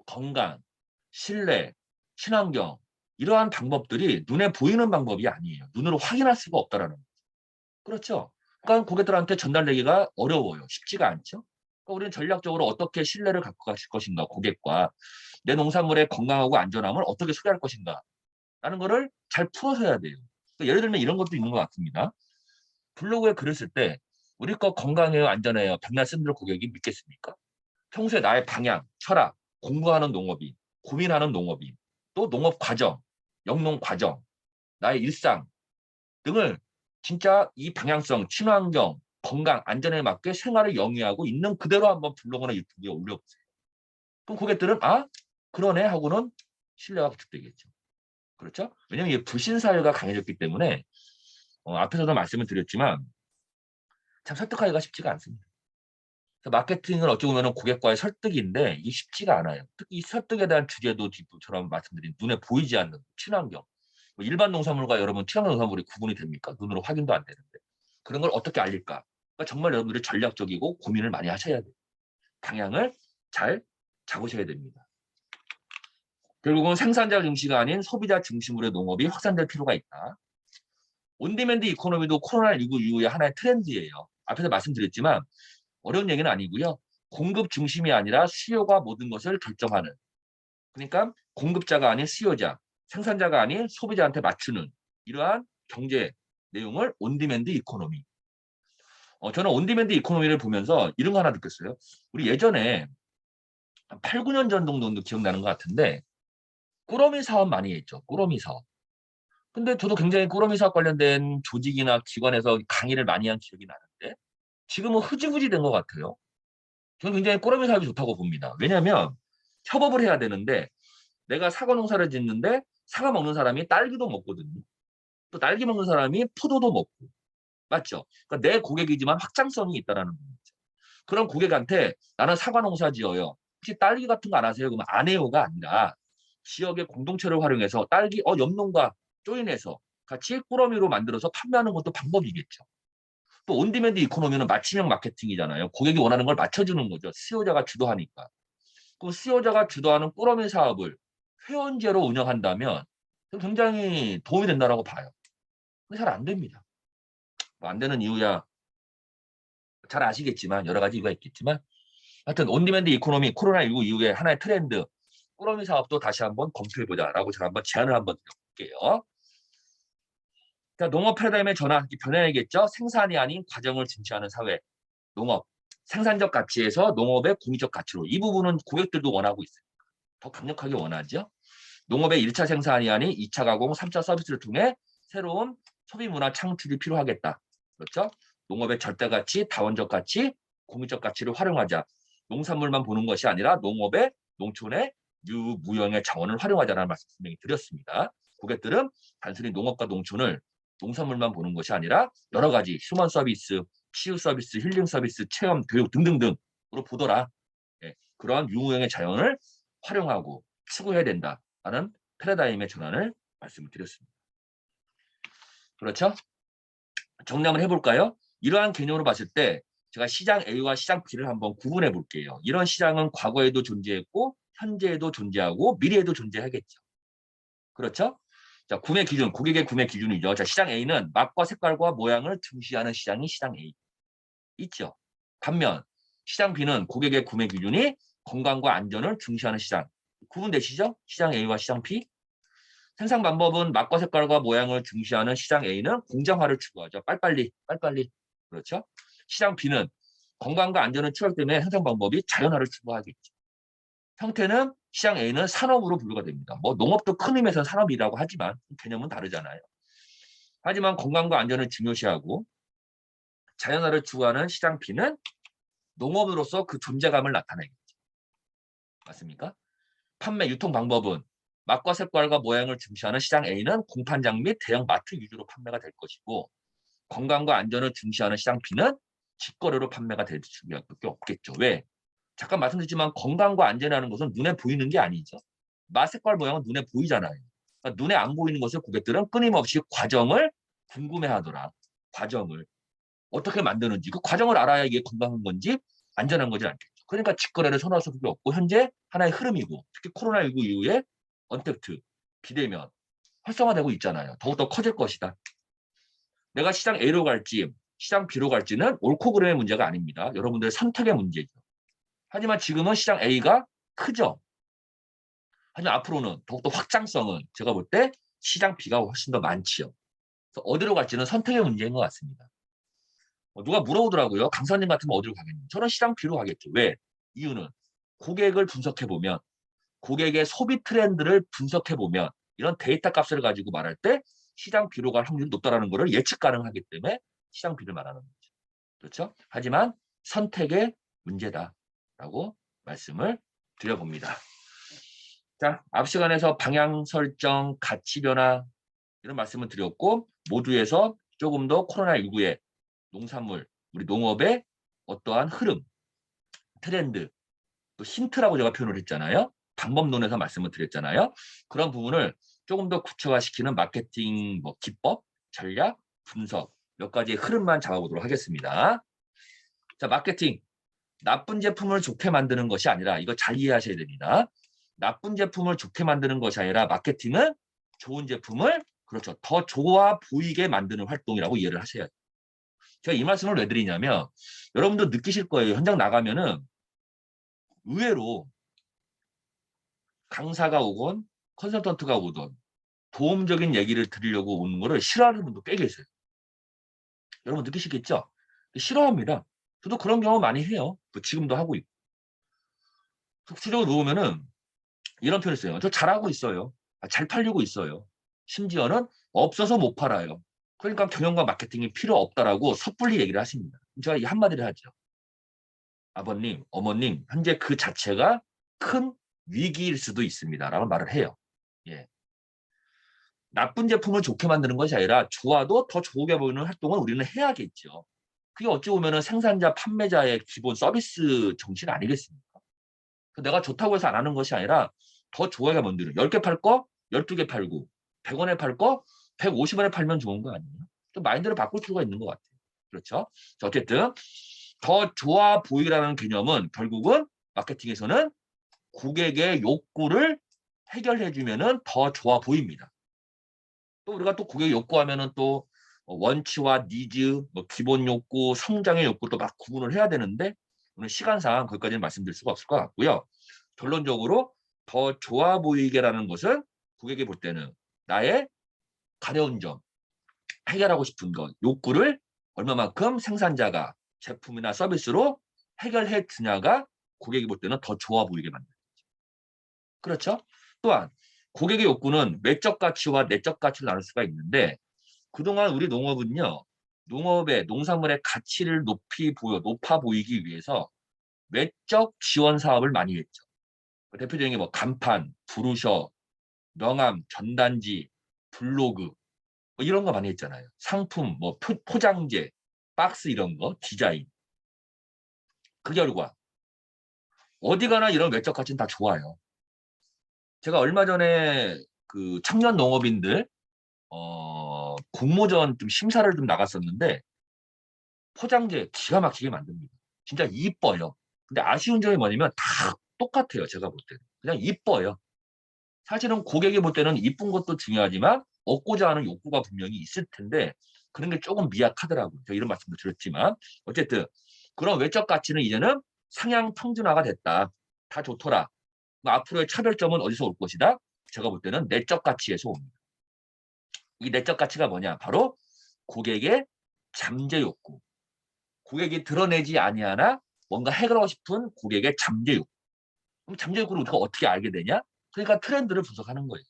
건강, 신뢰, 친환경 이러한 방법들이 눈에 보이는 방법이 아니에요. 눈으로 확인할 수가 없다라는 거죠. 그렇죠. 그러니까 고객들한테 전달되기가 어려워요. 쉽지가 않죠. 그러니까 우리는 전략적으로 어떻게 신뢰를 갖고 가실 것인가, 고객과 내 농산물의 건강하고 안전함을 어떻게 소개할 것인가 라는 거를 잘 풀어서 해야 돼요. 그러니까 예를 들면 이런 것도 있는 것 같습니다. 블로그에 글을 쓸 때 우리 거 건강해요, 안전해요, 백날 쓴들 고객이 믿겠습니까? 평소에 나의 방향, 철학, 공부하는 농업인, 고민하는 농업인, 또 농업 과정, 영농 과정, 나의 일상 등을 진짜 이 방향성, 친환경, 건강, 안전에 맞게 생활을 영위하고 있는 그대로 한번 블로그나 유튜브에 올려보세요. 그럼 고객들은 아, 그러네 하고는 신뢰가 구축되겠죠. 그렇죠? 왜냐하면 이 불신 사회가 강해졌기 때문에 앞에서도 말씀을 드렸지만 참 설득하기가 쉽지가 않습니다. 그래서 마케팅은 어찌 보면 고객과의 설득인데 이게 쉽지가 않아요. 특히 이 설득에 대한 주제도 뒷부처럼 말씀드린 눈에 보이지 않는 친환경. 뭐 일반 농산물과 여러분 친환경 농산물이 구분이 됩니까? 눈으로 확인도 안 되는데. 그런 걸 어떻게 알릴까? 그러니까 정말 여러분들이 전략적이고 고민을 많이 하셔야 돼요. 방향을 잘 잡으셔야 됩니다. 결국은 생산자 중시가 아닌 소비자 중심으로의 농업이 확산될 필요가 있다. 온디맨드 이코노미도 코로나19 이후에 하나의 트렌드예요. 앞에서 말씀드렸지만 어려운 얘기는 아니고요. 공급 중심이 아니라 수요가 모든 것을 결정하는. 그러니까 공급자가 아닌 수요자, 생산자가 아닌 소비자한테 맞추는 이러한 경제 내용을 온디맨드 이코노미. 저는 온디맨드 이코노미를 보면서 이런 거 하나 느꼈어요. 우리 예전에 한 8, 9년 전 정도 기억나는 것 같은데 꾸러미 사업 많이 했죠. 꾸러미 사업. 근데 저도 굉장히 꾸러미 사업 관련된 조직이나 기관에서 강의를 많이 한 기억이 나는데 지금은 흐지부지 된 것 같아요. 저는 굉장히 꾸러미 사업이 좋다고 봅니다. 왜냐하면 협업을 해야 되는데 내가 사과 농사를 짓는데 사과 먹는 사람이 딸기도 먹거든요. 또 딸기 먹는 사람이 포도도 먹고. 맞죠? 그러니까 내 고객이지만 확장성이 있다는 거죠. 그런 고객한테 나는 사과 농사 지어요. 혹시 딸기 같은 거 안 하세요? 그러면 안 해요가 아니라 지역의 공동체를 활용해서 딸기 옆농가 조인해서 같이 꾸러미로 만들어서 판매하는 것도 방법이겠죠. 또 온디맨드 이코노미는 맞춤형 마케팅이잖아요. 고객이 원하는 걸 맞춰주는 거죠. 수요자가 주도하니까. 그 수요자가 주도하는 꾸러미 사업을 회원제로 운영한다면 굉장히 도움이 된다고 봐요. 근데 잘 안 됩니다. 뭐안 되는 이유야 잘 아시겠지만 여러 가지 이유가 있겠지만 하여튼 온디맨드 이코노미 코로나19 이후에 하나의 트렌드 꾸러미 사업도 다시 한번 검토해보자라고 제가 한번 제안을 한번 드려볼게요. 자, 농업 패러다임의 전환, 변해야겠죠. 생산이 아닌 과정을 증시하는 사회, 농업, 생산적 가치에서 농업의 공익적 가치로 이 부분은 고객들도 원하고 있어요. 더 강력하게 원하죠. 농업의 1차 생산이 아닌 2차 가공, 3차 서비스를 통해 새로운 소비 문화 창출이 필요하겠다. 그렇죠? 농업의 절대 가치, 다원적 가치, 공익적 가치를 활용하자. 농산물만 보는 것이 아니라 농업의 농촌의 유무형의 자원을 활용하자는 말씀 분명히 드렸습니다. 고객들은 단순히 농업과 농촌을 농산물만 보는 것이 아니라 여러 가지 휴먼 서비스, 치유 서비스, 힐링 서비스, 체험, 교육 등등등으로 보더라. 예, 그러한 유무형의 자원을 활용하고 추구해야 된다라는 패러다임의 전환을 말씀을 드렸습니다. 그렇죠? 정리를 해볼까요? 이러한 개념으로 봤을 때 제가 시장 A와 시장 B를 한번 구분해 볼게요. 이런 시장은 과거에도 존재했고 현재에도 존재하고 미래에도 존재하겠죠. 그렇죠? 자, 구매 기준, 고객의 구매 기준이죠. 자, 시장 A는 맛과 색깔과 모양을 중시하는 시장이 시장 A. 있죠. 반면 시장 B는 고객의 구매 기준이 건강과 안전을 중시하는 시장. 구분되시죠? 시장 A와 시장 B. 생산 방법은 맛과 색깔과 모양을 중시하는 시장 A는 공정화를 추구하죠. 빨리빨리, 빨리빨리. 그렇죠? 시장 B는 건강과 안전을 추구하기 때문에 생산 방법이 자연화를 추구하겠죠. 형태는 시장 A는 산업으로 분류가 됩니다. 뭐 농업도 큰 의미에서 산업이라고 하지만 개념은 다르잖아요. 하지만 건강과 안전을 중요시하고 자연화를 추구하는 시장 B는 농업으로서 그 존재감을 나타내겠죠. 맞습니까? 판매, 유통 방법은 맛과 색깔과 모양을 중시하는 시장 A는 공판장 및 대형 마트 위주로 판매가 될 것이고 건강과 안전을 중시하는 시장 B는 직거래로 판매가 될 수밖에 없겠죠. 왜? 잠깐 말씀드렸지만 건강과 안전이라는 것은 눈에 보이는 게 아니죠. 맛, 색깔, 모양은 눈에 보이잖아요. 그러니까 눈에 안 보이는 것을 고객들은 끊임없이 과정을 궁금해하더라. 과정을. 어떻게 만드는지 그 과정을 알아야 이게 건강한 건지 안전한 건지 알겠죠. 그러니까 직거래를 선호할 수밖에 없고 현재 하나의 흐름이고 특히 코로나19 이후에 언택트, 비대면 활성화되고 있잖아요. 더욱더 커질 것이다. 내가 시장 A로 갈지 시장 B로 갈지는 옳고 그름의 문제가 아닙니다. 여러분들의 선택의 문제죠. 하지만 지금은 시장 A가 크죠. 하지만 앞으로는 더욱더 확장성은 제가 볼 때 시장 B가 훨씬 더 많지요. 그래서 어디로 갈지는 선택의 문제인 것 같습니다. 누가 물어보더라고요. 강사님 같으면 어디로 가겠냐. 저는 시장 B로 가겠죠. 왜? 이유는 고객을 분석해보면 고객의 소비 트렌드를 분석해보면 이런 데이터 값을 가지고 말할 때 시장 B로 갈 확률이 높다는 것을 예측 가능하기 때문에 시장 B를 말하는 거죠. 그렇죠? 하지만 선택의 문제다라고 말씀을 드려봅니다. 자, 앞 시간에서 방향 설정, 가치 변화 이런 말씀을 드렸고 모두에서 조금 더 코로나19의 농산물, 우리 농업의 어떠한 흐름, 트렌드, 또 힌트라고 제가 표현을 했잖아요. 방법론에서 말씀을 드렸잖아요. 그런 부분을 조금 더 구체화시키는 마케팅 기법, 전략, 분석 몇 가지의 흐름만 잡아보도록 하겠습니다. 자, 마케팅. 나쁜 제품을 좋게 만드는 것이 아니라 이거 잘 이해하셔야 됩니다. 나쁜 제품을 좋게 만드는 것이 아니라 마케팅은 좋은 제품을 그렇죠. 더 좋아 보이게 만드는 활동이라고 이해를 하셔야 돼요. 제가 이 말씀을 왜 드리냐면 여러분도 느끼실 거예요. 현장 나가면은 의외로 강사가 오건 컨설턴트가 오던 도움적인 얘기를 드리려고 오는 거를 싫어하는 분도 꽤 계세요. 여러분 느끼시겠죠? 싫어합니다. 저도 그런 경우 많이 해요. 지금도 하고 있고. 속시적으로 놓으면은 이런 표현을 써요. 저 잘하고 있어요. 잘 팔리고 있어요. 심지어는 없어서 못 팔아요. 그러니까 경영과 마케팅이 필요 없다라고 섣불리 얘기를 하십니다. 제가 이 한마디를 하죠. 아버님, 어머님, 현재 그 자체가 큰 위기일 수도 있습니다. 라고 말을 해요. 예. 나쁜 제품을 좋게 만드는 것이 아니라 좋아도 더 좋게 보이는 활동을 우리는 해야겠죠. 그게 어찌 보면 생산자, 판매자의 기본 서비스 정신 아니겠습니까? 내가 좋다고 해서 안 하는 것이 아니라 더 좋아야 만드는 10개 팔 거 12개 팔고 100원에 팔 거 150원에 팔면 좋은 거 아니에요? 좀 마인드를 바꿀 필요가 있는 것 같아요. 그렇죠? 어쨌든 더 좋아 보이라는 개념은 결국은 마케팅에서는 고객의 욕구를 해결해 주면은 더 좋아 보입니다. 또 우리가 또 고객 욕구하면은 또 원치와 니즈, 기본 욕구, 성장의 욕구 또 막 구분을 해야 되는데 오늘 시간상 거기까지는 말씀드릴 수가 없을 것 같고요. 결론적으로 더 좋아 보이게라는 것은 고객이 볼 때는 나의 가려운 점, 해결하고 싶은 것, 욕구를 얼마만큼 생산자가 제품이나 서비스로 해결해 주냐가 고객이 볼 때는 더 좋아 보이게 만든다. 그렇죠? 또한 고객의 욕구는 외적 가치와 내적 가치를 나눌 수가 있는데 그동안 우리 농업은요. 농업의 농산물의 가치를 높아 보이기 위해서 외적 지원 사업을 많이 했죠. 대표적인 게 간판, 브로셔, 명함, 전단지, 블로그 이런 거 많이 했잖아요. 상품, 포장재, 박스 이런 거, 디자인. 그 결과 어디 가나 이런 외적 가치는 다 좋아요. 제가 얼마 전에 그 청년 농업인들 공모전 좀 심사를 좀 나갔었는데 포장재 기가 막히게 만듭니다. 진짜 이뻐요. 근데 아쉬운 점이 뭐냐면 다 똑같아요. 제가 볼 때는. 그냥 이뻐요. 사실은 고객이 볼 때는 이쁜 것도 중요하지만 얻고자 하는 욕구가 분명히 있을 텐데 그런 게 조금 미약하더라고요. 제가 이런 말씀도 드렸지만 어쨌든 그런 외적 가치는 이제는 상향 평준화가 됐다. 다 좋더라. 앞으로의 차별점은 어디서 올 것이다? 제가 볼 때는 내적 가치에서 옵니다. 이 내적 가치가 뭐냐? 바로 고객의 잠재 욕구. 고객이 드러내지 아니하나 뭔가 해결하고 싶은 고객의 잠재 욕구. 그럼 잠재 욕구를 우리가 어떻게 알게 되냐? 그러니까 트렌드를 분석하는 거예요.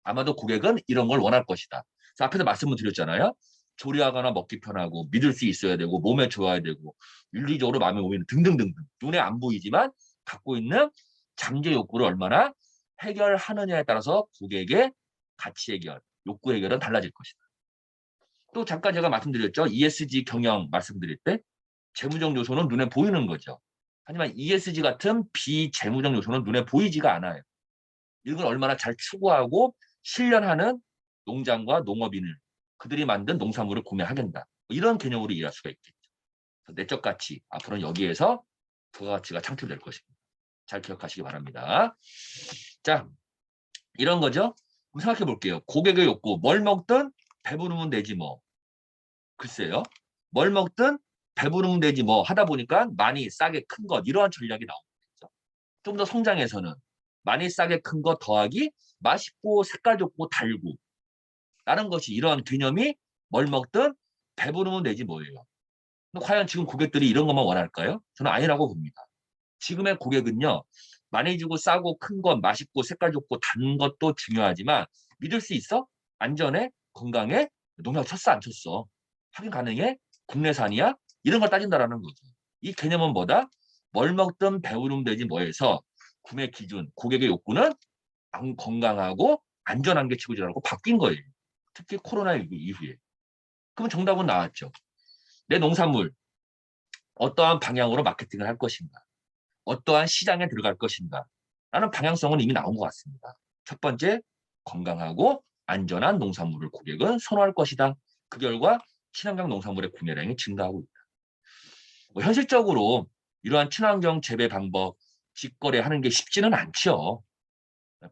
아마도 고객은 이런 걸 원할 것이다. 그래서 앞에서 말씀을 드렸잖아요. 조리하거나 먹기 편하고 믿을 수 있어야 되고 몸에 좋아야 되고 윤리적으로 마음에 오면 등등등등. 눈에 안 보이지만 갖고 있는 잠재 욕구를 얼마나 해결하느냐에 따라서 고객의 가치 해결, 욕구 해결은 달라질 것이다. 또 잠깐 제가 말씀드렸죠. ESG 경영 말씀드릴 때 재무적 요소는 눈에 보이는 거죠. 하지만 ESG 같은 비재무적 요소는 눈에 보이지가 않아요. 이걸 얼마나 잘 추구하고 실현하는 농장과 농업인을 그들이 만든 농산물을 구매하겠다. 이런 개념으로 이해할 수가 있겠죠. 내적 가치, 앞으로는 여기에서 부가가치가 창출될 것입니다. 잘 기억하시기 바랍니다. 자, 이런 거죠. 한번 생각해 볼게요. 고객의 욕구, 뭘 먹든 배부르면 되지 뭐. 글쎄요. 뭘 먹든 배부르면 되지 뭐 하다 보니까 많이 싸게 큰 것, 이러한 전략이 나오겠죠. 좀 더 성장해서는 많이 싸게 큰 것 더하기 맛있고 색깔 좋고 달고 라는 것이, 이러한 개념이 뭘 먹든 배부르면 되지 뭐예요. 과연 지금 고객들이 이런 것만 원할까요? 저는 아니라고 봅니다. 지금의 고객은요, 많이 주고 싸고 큰 것, 맛있고 색깔 좋고 단 것도 중요하지만 믿을 수 있어? 안전해? 건강해? 농약 쳤어 안 쳤어? 확인 가능해? 국내산이야? 이런 걸 따진다라는 거죠. 이 개념은 뭐다? 뭘 먹든 배부르면 되지 뭐해서 구매 기준, 고객의 욕구는 건강하고 안전한 게 최고지라고 바뀐 거예요. 특히 코로나19 이후에. 그럼 정답은 나왔죠. 내 농산물 어떠한 방향으로 마케팅을 할 것인가? 어떠한 시장에 들어갈 것인가? 라는 방향성은 이미 나온 것 같습니다. 첫 번째, 건강하고 안전한 농산물을 고객은 선호할 것이다. 그 결과 친환경 농산물의 구매량이 증가하고 있다. 현실적으로 이러한 친환경 재배 방법, 직거래하는 게 쉽지는 않죠.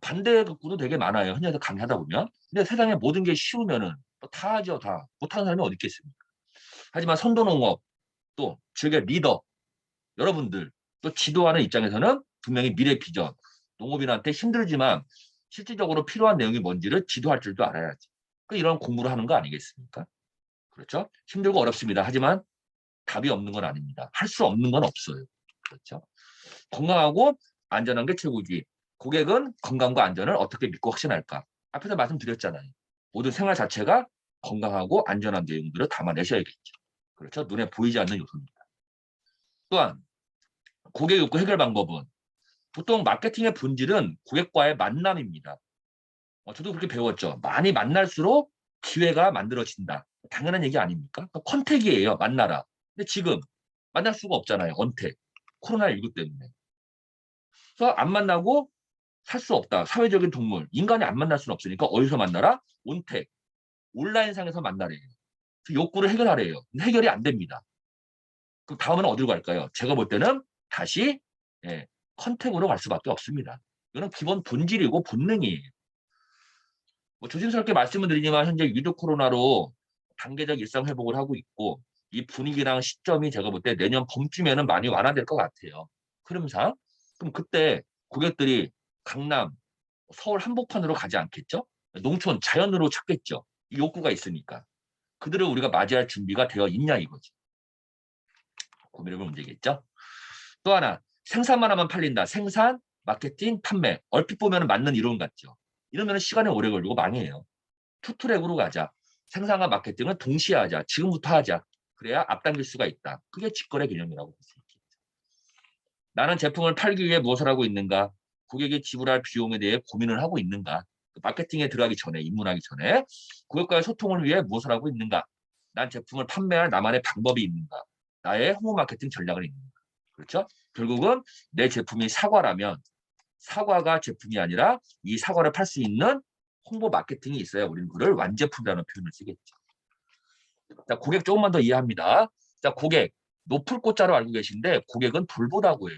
반대 극구도 되게 많아요. 현장에서 강의하다 보면. 근데 세상에 모든 게 쉬우면은 다 하죠, 다. 못하는 사람이 어디 있겠습니까? 하지만 선도농업, 또 지역의 리더, 여러분들, 또 지도하는 입장에서는 분명히 미래 비전, 농업인한테 힘들지만 실질적으로 필요한 내용이 뭔지를 지도할 줄도 알아야지. 이런 공부를 하는 거 아니겠습니까? 그렇죠? 힘들고 어렵습니다. 하지만 답이 없는 건 아닙니다. 할 수 없는 건 없어요. 그렇죠? 건강하고 안전한 게 최고지. 고객은 건강과 안전을 어떻게 믿고 확신할까? 앞에서 말씀드렸잖아요. 모든 생활 자체가 건강하고 안전한 내용들을 담아내셔야겠죠. 그렇죠? 눈에 보이지 않는 요소입니다. 또한 고객 욕구 해결 방법은, 보통 마케팅의 본질은 고객과의 만남입니다. 저도 그렇게 배웠죠. 많이 만날수록 기회가 만들어진다. 당연한 얘기 아닙니까? 컨택이에요. 만나라. 근데 지금 만날 수가 없잖아요. 언택. 코로나19 때문에. 그래서 안 만나고 살 수 없다. 사회적인 동물. 인간이 안 만날 수는 없으니까 어디서 만나라? 온택. 온라인상에서 만나래요. 그 욕구를 해결하래요. 근데 해결이 안 됩니다. 그럼 다음은 어디로 갈까요? 제가 볼 때는 다시 컨택으로 갈 수밖에 없습니다. 이거는 기본 본질이고 본능이에요. 조심스럽게 말씀을 드리지만 현재 위드 코로나로 단계적 일상 회복을 하고 있고, 이 분위기랑 시점이 제가 볼 때 내년 봄쯤에는 많이 완화될 것 같아요. 흐름상. 그럼 그때 고객들이 강남, 서울 한복판으로 가지 않겠죠? 농촌, 자연으로 찾겠죠. 이 욕구가 있으니까. 그들을 우리가 맞이할 준비가 되어 있냐 이거죠. 고민해볼 문제겠죠. 또 하나, 생산만 하면 팔린다. 생산, 마케팅, 판매. 얼핏 보면 맞는 이론 같죠. 이러면 시간이 오래 걸리고 망해요. 투트랙으로 가자. 생산과 마케팅을 동시에 하자. 지금부터 하자. 그래야 앞당길 수가 있다. 그게 직거래 개념이라고 볼 수 있겠죠. 나는 제품을 팔기 위해 무엇을 하고 있는가? 고객이 지불할 비용에 대해 고민을 하고 있는가? 마케팅에 들어가기 전에, 입문하기 전에 고객과의 소통을 위해 무엇을 하고 있는가? 난 제품을 판매할 나만의 방법이 있는가? 나의 홍보 마케팅 전략을 있는가? 그렇죠? 결국은 내 제품이 사과라면 사과가 제품이 아니라 이 사과를 팔 수 있는 홍보 마케팅이 있어야 우리는 그를 완제품이라는 표현을 쓰겠죠. 자, 고객 조금만 더 이해합니다. 자, 고객. 높을 꽃자로 알고 계신데 고객은 돌보다고 해요.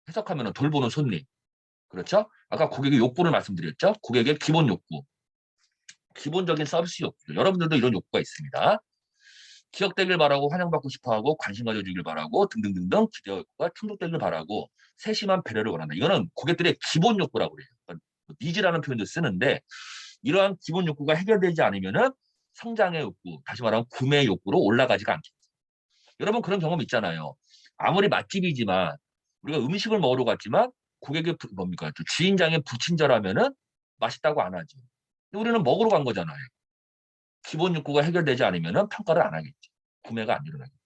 해석하면 돌보는 손님. 그렇죠? 아까 고객의 욕구를 말씀드렸죠? 고객의 기본 욕구. 기본적인 서비스 욕구. 여러분들도 이런 욕구가 있습니다. 기억되길 바라고, 환영받고 싶어하고, 관심 가져주길 바라고, 등등등등 기대 욕구가 충족되길 바라고, 세심한 배려를 원한다. 이거는 고객들의 기본 욕구라고 그래요. 그러니까 니즈라는 표현도 쓰는데, 이러한 기본 욕구가 해결되지 않으면은 성장의 욕구, 다시 말하면 구매 욕구로 올라가지가 않겠죠. 여러분 그런 경험 있잖아요. 아무리 맛집이지만 우리가 음식을 먹으러 갔지만 고객의 뭡니까? 주인장의 부친절하면은 맛있다고 안 하죠. 우리는 먹으러 간 거잖아요. 기본 욕구가 해결되지 않으면은 평가를 안 하겠죠. 구매가 안 일어나겠죠.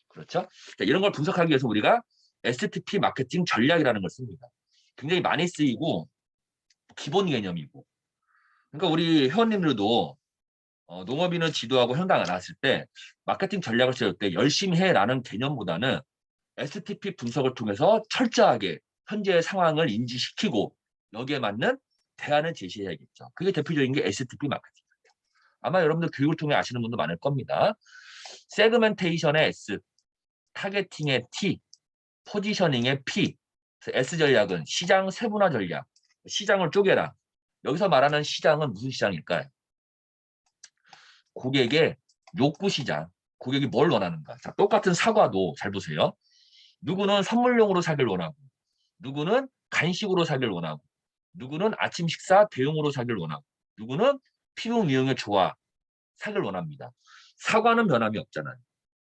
그렇죠? 자, 이런 걸 분석하기 위해서 우리가 STP 마케팅 전략이라는 걸 씁니다. 굉장히 많이 쓰이고 기본 개념이고. 그러니까 우리 회원님들도 농업인은 지도하고 현장 나왔을 때 마케팅 전략을 세울 때 열심히 해라는 개념보다는 STP 분석을 통해서 철저하게 현재의 상황을 인지시키고 여기에 맞는 대안을 제시해야겠죠. 그게 대표적인 게 STP 마케팅입니다. 아마 여러분들 교육을 통해 아시는 분도 많을 겁니다. 세그멘테이션의 S, 타겟팅의 T, 포지셔닝의 P, S 전략은 시장 세분화 전략, 시장을 쪼개라. 여기서 말하는 시장은 무슨 시장일까요? 고객의 욕구 시장, 고객이 뭘 원하는가. 자, 똑같은 사과도 잘 보세요. 누구는 선물용으로 사길 원하고, 누구는 간식으로 사길 원하고, 누구는 아침 식사 대용으로 사길 원하고, 누구는 피부 미용에 좋아 사길 원합니다. 사과는 변함이 없잖아요.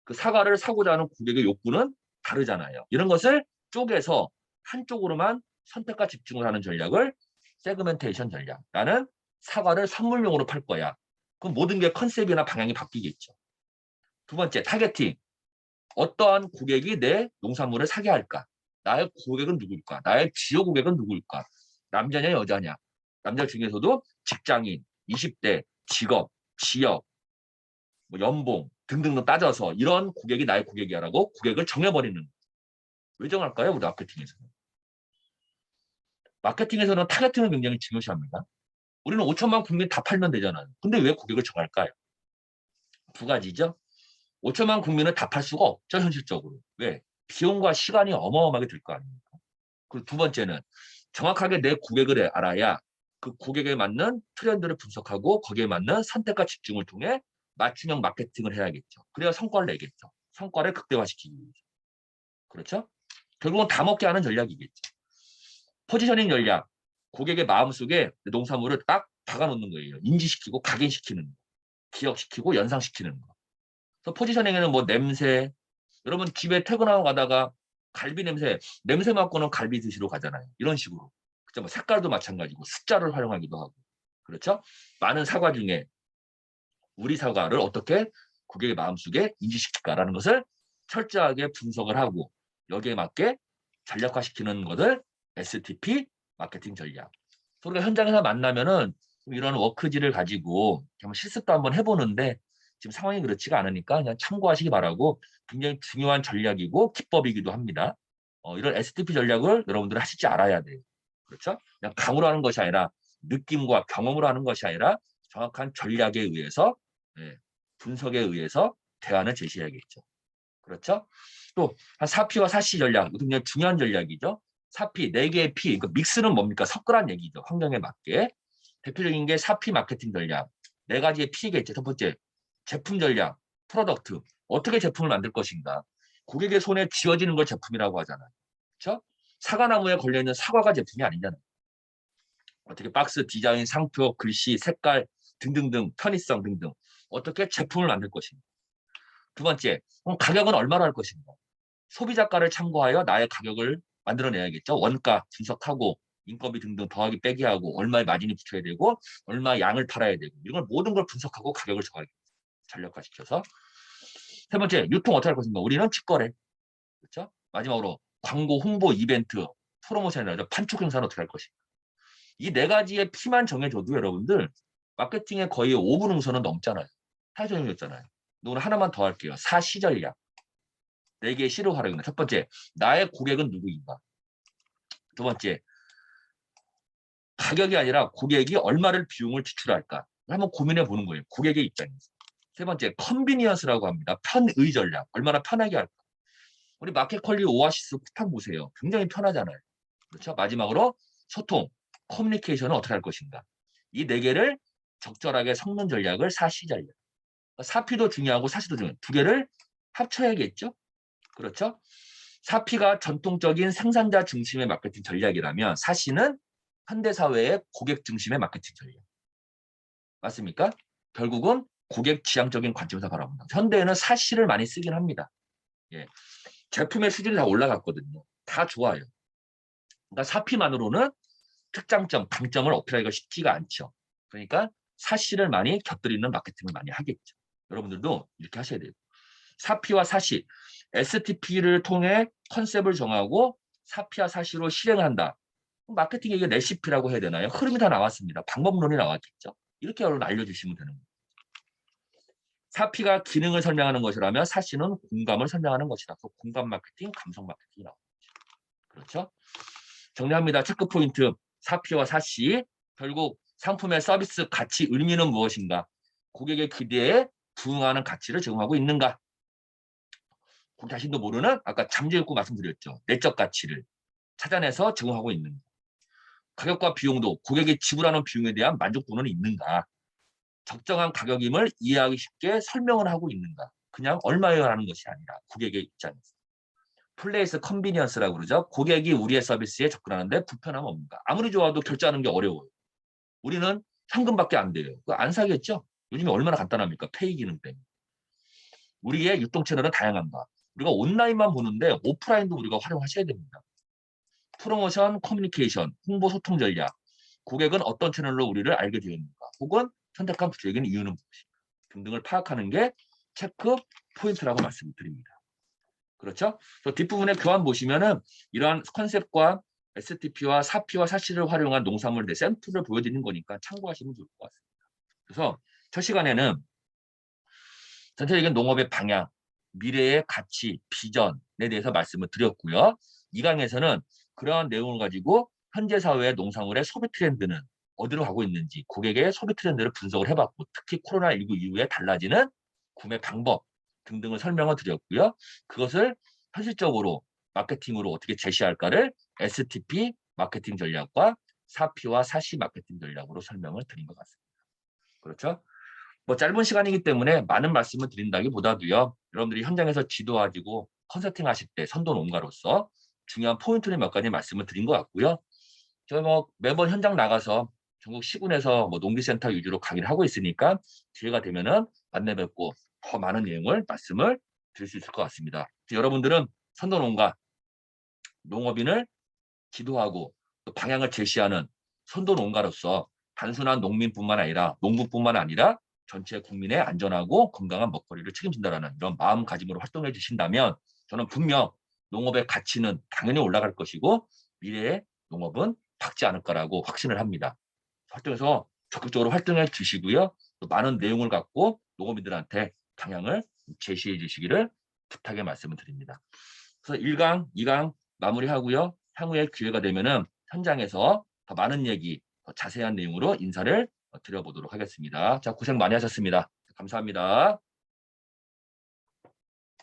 그 사과를 사고자 하는 고객의 욕구는 다르잖아요. 이런 것을 쪼개서 한쪽으로만 선택과 집중을 하는 전략을 세그멘테이션 전략. 나는 사과를 선물용으로 팔 거야. 그럼 모든 게 컨셉이나 방향이 바뀌겠죠. 두 번째, 타겟팅. 어떠한 고객이 내 농산물을 사게 할까? 나의 고객은 누구일까? 나의 주요 고객은 누구일까? 남자냐 여자냐? 남자 중에서도 직장인, 20대, 직업, 지역, 뭐 연봉 등등등 따져서 이런 고객이 나의 고객이야라고 고객을 정해버리는. 왜 정할까요? 우리 마케팅에서는. 마케팅에서는 타겟팅을 굉장히 중요시합니다. 우리는 5천만 국민 다 팔면 되잖아요. 근데 왜 고객을 정할까요? 두 가지죠. 5천만 국민을 다 팔 수가 없죠, 현실적으로. 왜? 비용과 시간이 어마어마하게 들 거 아닙니까? 그리고 두 번째는 정확하게 내 고객을 알아야 그 고객에 맞는 트렌드를 분석하고 거기에 맞는 선택과 집중을 통해 맞춤형 마케팅을 해야겠죠. 그래야 성과를 내겠죠. 성과를 극대화시키기 위해서. 그렇죠? 결국은 다 먹게 하는 전략이겠죠. 포지셔닝 전략. 고객의 마음속에 농산물을 딱 박아놓는 거예요. 인지시키고 각인시키는 거. 기억시키고 연상시키는 거. 그래서 포지셔닝에는 뭐 냄새, 여러분 집에 퇴근하고 가다가 갈비 냄새 맡고는 갈비 드시러 가잖아요. 이런 식으로. 그죠? 뭐 색깔도 마찬가지고 숫자를 활용하기도 하고. 그렇죠? 많은 사과 중에 우리 사과를 어떻게 고객의 마음속에 인지시킬까라는 것을 철저하게 분석을 하고 여기에 맞게 전략화시키는 것을 STP 마케팅 전략. 우리가 현장에서 만나면은 이런 워크지를 가지고 한번 실습도 한번 해보는데 지금 상황이 그렇지가 않으니까 그냥 참고하시기 바라고 굉장히 중요한 전략이고 기법이기도 합니다. 이런 STP 전략을 여러분들은 하시지 알아야 돼요. 그렇죠? 그냥 감으로 하는 것이 아니라 느낌과 경험으로 하는 것이 아니라 정확한 전략에 의해서 분석에 의해서 대안을 제시해야겠죠. 그렇죠? 또 한 4P와 4C 전략, 이것도 굉장히 중요한 전략이죠. 4P, 4개의 P, 그 믹스는 뭡니까? 섞으란 얘기죠. 환경에 맞게. 대표적인 게 4P 마케팅 전략. 4가지의 P겠죠. 첫 번째, 제품 전략, 프로덕트. 어떻게 제품을 만들 것인가. 고객의 손에 쥐어지는 걸 제품이라고 하잖아요. 그렇죠? 사과나무에 걸려있는 사과가 제품이 아니잖아요. 어떻게 박스, 디자인, 상표, 글씨, 색깔 등등등, 편의성 등등. 어떻게 제품을 만들 것인가. 두 번째, 그럼 가격은 얼마로 할 것인가. 소비자가를 참고하여 나의 가격을 만들어내야겠죠. 원가 분석하고 인건비 등등 더하기 빼기 하고 얼마의 마진이 붙여야 되고 얼마 양을 팔아야 되고 이런 걸 모든 걸 분석하고 가격을 정하겠죠. 전략화시켜서. 세 번째, 유통 어떻게 할 것인가. 우리는 직거래. 그렇죠? 마지막으로 광고, 홍보, 이벤트, 프로모션이라든지 판촉 행사는 어떻게 할 것인가. 이 4가지의 P만 정해줘도 여러분들 마케팅의 거의 5분 응선은 넘잖아요. 다 정해졌잖아요. 오늘 하나만 더 할게요. 4C 전략. 4개의 C로 활용합니다. 첫 번째, 나의 고객은 누구인가. 두 번째, 가격이 아니라 고객이 얼마를 비용을 지출할까. 한번 고민해 보는 거예요. 고객의 입장에서. 세 번째, 컨비니언스라고 합니다. 편의 전략. 얼마나 편하게 할까. 우리 마켓컬리 오아시스 쿠팡 보세요. 굉장히 편하잖아요. 그렇죠? 마지막으로 소통, 커뮤니케이션은 어떻게 할 것인가. 이 4개를 적절하게 섞는 전략을 4C 전략. 4P도 중요하고 4C도 중요해요. 2개를 합쳐야겠죠? 그렇죠? 4P가 전통적인 생산자 중심의 마케팅 전략이라면 4C는 현대사회의 고객 중심의 마케팅 전략. 맞습니까? 결국은 고객 지향적인 관점에서 바라본다. 현대에는 4C를 많이 쓰긴 합니다. 예. 제품의 수준이 다 올라갔거든요. 다 좋아요. 그러니까 4P만으로는 특장점, 강점을 어필하기가 쉽지가 않죠. 그러니까 4C를 많이 곁들이는 마케팅을 많이 하겠죠. 여러분들도 이렇게 하셔야 돼요. 4P와 4C, STP를 통해 컨셉을 정하고 4P와 4C로 실행을 한다. 마케팅의 이게 레시피라고 해야 되나요? 흐름이 다 나왔습니다. 방법론이 나왔겠죠. 이렇게 여러분 알려주시면 되는 거예요. 4P가 기능을 설명하는 것이라면 4C는 공감을 설명하는 것이다. 그 공감 마케팅, 감성 마케팅이 나옵니다. 그렇죠? 정리합니다. 체크 포인트 4P와 4C. 결국 상품의 서비스 가치 의미는 무엇인가? 고객의 기대에 부응하는 가치를 제공하고 있는가? 고객 자신도 모르는 아까 잠재욕구 말씀드렸죠. 내적 가치를 찾아내서 제공하고 있는가? 가격과 비용도 고객이 지불하는 비용에 대한 만족도는 있는가? 적정한 가격임을 이해하기 쉽게 설명을 하고 있는가? 그냥 얼마예요 하는 것이 아니라 고객의 입장에서. 플레이스 컨비니언스라고 그러죠. 고객이 우리의 서비스에 접근하는데 불편함 없는가? 아무리 좋아도 결제하는 게 어려워요. 우리는 현금밖에 안 돼요. 그거 안 사겠죠? 요즘에 얼마나 간단합니까? 페이 기능 때문에. 우리의 유통 채널은 다양한가? 우리가 온라인만 보는데 오프라인도 우리가 활용하셔야 됩니다. 프로모션, 커뮤니케이션, 홍보 소통 전략. 고객은 어떤 채널로 우리를 알게 되었는가? 혹은 선택한 구체적인 이유는 무엇인가? 등등을 파악하는 게 체크 포인트라고 말씀을 드립니다. 그렇죠? 또 뒷부분에 교환 보시면은 이러한 컨셉과 STP와 4P와 4C를 활용한 농산물 내 샘플을 보여드리는 거니까 참고하시면 좋을 것 같습니다. 그래서 첫 시간에는 전체적인 농업의 방향, 미래의 가치, 비전에 대해서 말씀을 드렸고요. 2강에서는 그러한 내용을 가지고 현재 사회의 농산물의 소비 트렌드는 어디로 가고 있는지 고객의 소비 트렌드를 분석을 해봤고 특히 코로나19 이후에 달라지는 구매 방법 등등을 설명을 드렸고요. 그것을 현실적으로 마케팅으로 어떻게 제시할까를 STP 마케팅 전략과 4P와 4C 마케팅 전략으로 설명을 드린 것 같습니다. 그렇죠? 뭐 짧은 시간이기 때문에 많은 말씀을 드린다기보다도요. 여러분들이 현장에서 지도하시고 컨설팅 하실 때 선도 농가로서 중요한 포인트를 몇 가지 말씀을 드린 것 같고요. 저희 뭐 매번 현장 나가서 전국 시군에서 뭐 농기센터 위주로 강의를 하고 있으니까 기회가 되면은 만나 뵙고 더 많은 내용을 말씀을 드릴 수 있을 것 같습니다. 여러분들은 선도 농가 농업인을 지도하고 또 방향을 제시하는 선도 농가로서 단순한 농민뿐만 아니라 농부뿐만 아니라 전체 국민의 안전하고 건강한 먹거리를 책임진다라는 이런 마음가짐으로 활동해 주신다면 저는 분명 농업의 가치는 당연히 올라갈 것이고 미래의 농업은 박지 않을 거라고 확신을 합니다. 활동에서 적극적으로 활동해 주시고요. 또 많은 내용을 갖고 농업인들한테 방향을 제시해 주시기를 부탁의 말씀을 드립니다. 그래서 1강, 2강 마무리하고요. 향후에 기회가 되면은 현장에서 더 많은 얘기, 더 자세한 내용으로 인사를 드려보도록 하겠습니다. 자, 고생 많이 하셨습니다. 감사합니다.